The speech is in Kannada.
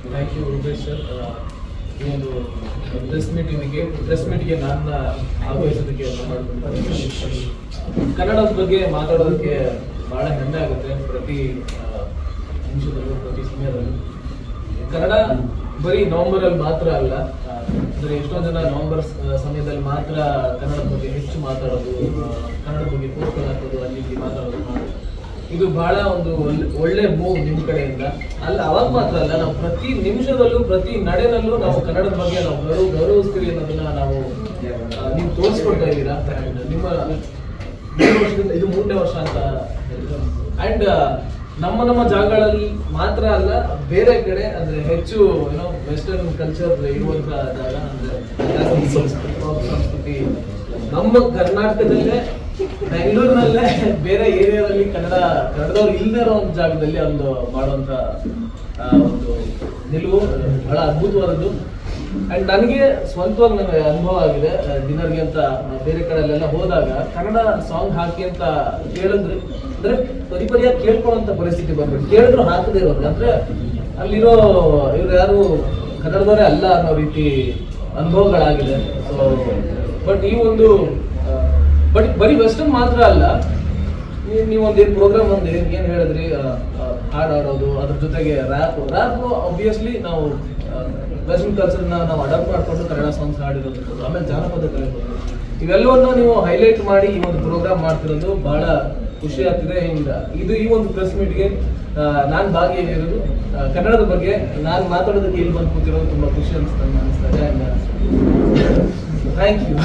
Thank you Rupesh sir. ಈ ಒಂದು ಪ್ರೆಸ್ ಮೀಟ್ಗೆ ನನ್ನ ಆಗಮಿಸೋದಕ್ಕೆ ಕನ್ನಡದ ಬಗ್ಗೆ ಮಾತಾಡೋದಕ್ಕೆ ಬಹಳ ಹೆಮ್ಮೆ ಆಗುತ್ತೆ. ಪ್ರತಿ ನಿಮಿಷದಲ್ಲೂ ಪ್ರತಿ ಸಮಯದಲ್ಲೂ ಕನ್ನಡ ಬರೀ ನವೆಂಬರಲ್ಲಿ ಮಾತ್ರ ಅಲ್ಲ, ಅಂದರೆ ಎಷ್ಟೊಂದು ಜನ ನವೆಂಬರ್ ಸಮಯದಲ್ಲಿ ಮಾತ್ರ ಕನ್ನಡದ ಬಗ್ಗೆ ಹೆಚ್ಚು ಮಾತಾಡೋದು, ಕನ್ನಡದ ಬಗ್ಗೆ ಪೋಸ್ಟ್ಗಳು ಹಾಕೋದು, ಅಲ್ಲಿ ಮಾತಾಡೋದು. ಇದು ಬಹಳ ಒಂದು ಒಳ್ಳೆ ಮೂವ್ ನಿಮ್ಮ ಕಡೆಯಿಂದ. ಅವಾಗ ಮಾತ್ರ ಅಲ್ಲ, ನಾವು ಪ್ರತಿ ನಿಮಿಷದಲ್ಲೂ ಪ್ರತಿ ನಡೆನಲ್ಲೂ ನಾವು ಕನ್ನಡದ ಬಗ್ಗೆ ನಾವು ಗೌರವಿಸ್ತೀವಿ ಅನ್ನೋದನ್ನ ನಾವು ನೀವು ತೋರಿಸ್ಕೊಡ್ತಾ ಇದ್ದೀರಾ. ನಿಮ್ಮ ವರ್ಷದಿಂದ ಇದು 3ನೇ ವರ್ಷ ಅಂತ. ಅಂಡ್ ನಮ್ಮ ಜಾಗಗಳಲ್ಲಿ ಮಾತ್ರ ಅಲ್ಲ, ಬೇರೆ ಕಡೆ ಅಂದ್ರೆ ಹೆಚ್ಚು ವೆಸ್ಟರ್ನ್ ಕಲ್ಚರ್ ಇರುವಂತಹ ಜಾಗ ಅಂದ್ರೆ ಸಂಸ್ಕೃತಿ ನಮ್ಮ ಕರ್ನಾಟಕದಲ್ಲೇ, ಬೆಂಗಳೂರಿನಲ್ಲೇ ಬೇರೆ ಏರಿಯಾದಲ್ಲಿ ಕನ್ನಡದವ್ರು ಇಲ್ಲದೇ ಇರೋ ಒಂದು ಜಾಗದಲ್ಲಿ ಒಂದು ಮಾಡುವಂತ ಒಂದು ನಿಲುವು ಬಹಳ ಅದ್ಭುತವಾದದ್ದು. ಅಂಡ್ ನನಗೆ ಸ್ವಂತವಾಗಿ ನನಗೆ ಅನುಭವ ಆಗಿದೆ. ಡಿನ್ನರ್ಗೆ ಅಂತ ಬೇರೆ ಕಡೆಯಲ್ಲೆಲ್ಲ ಹೋದಾಗ ಕನ್ನಡ ಸಾಂಗ್ ಹಾಕಿ ಅಂತ ಕೇಳಿದ್ರೆ ಅಂದ್ರೆ ಪರಿಪರಿಯಾಗಿ ಕೇಳ್ಕೊಳ್ಳುವಂತ ಪರಿಸ್ಥಿತಿ ಬರ್ಬೇಕು. ಕೇಳಿದ್ರು ಹಾಕದೇ ಇರೋದು ಅಂದ್ರೆ ಅಲ್ಲಿರೋ ಇವ್ರು ಯಾರು ಕನ್ನಡದವರೇ ಅಲ್ಲ ಅನ್ನೋ ರೀತಿ ಅನುಭವಗಳಾಗಿದೆ. ಸೊ ಬಟ್ ಈ ಒಂದು ಬರೀ ವೆಸ್ಟರ್ನ್ ಮಾತ್ರ ಅಲ್ಲ, ನೀವು ಒಂದೇನು ಪ್ರೋಗ್ರಾಮ್ ಏನು ಹೇಳಿದ್ರಿ, ಹಾಡು ಆಡೋದು, ಅದ್ರ ಜೊತೆಗೆ ರ್ಯಾಪ್ ಆಬ್ವಿಯಸ್ಲಿ ನಾವು ವೆಸ್ಟರ್ನ್ ಕಲ್ಚರ್ನ ನಾವು ಅಡಾಪ್ಟ್ ಮಾಡಿಕೊಂಡು ಕನ್ನಡ ಸಾಂಗ್ಸ್ ಹಾಡಿರೋದು, ಆಮೇಲೆ ಜಾನಪದ ಕಲೆ, ಇವೆಲ್ಲವನ್ನು ನೀವು ಹೈಲೈಟ್ ಮಾಡಿ ಈ ಒಂದು ಪ್ರೋಗ್ರಾಮ್ ಮಾಡ್ತಿರೋದು ಬಹಳ ಖುಷಿ ಆಗ್ತಿದೆ. ಇದು ಈ ಒಂದು ಪ್ರೆಸ್ ಮೀಟ್ಗೆ ನಾನು ಭಾಗಿಯಾಗಿರೋದು, ಕನ್ನಡದ ಬಗ್ಗೆ ನಾನು ಮಾತಾಡೋದಕ್ಕೆ ಇಲ್ಲಿ ಬಂದು ಕೂತಿರೋದು ತುಂಬ ಖುಷಿ ಅನಿಸ್ತಾ ಇದೆ. Thank you.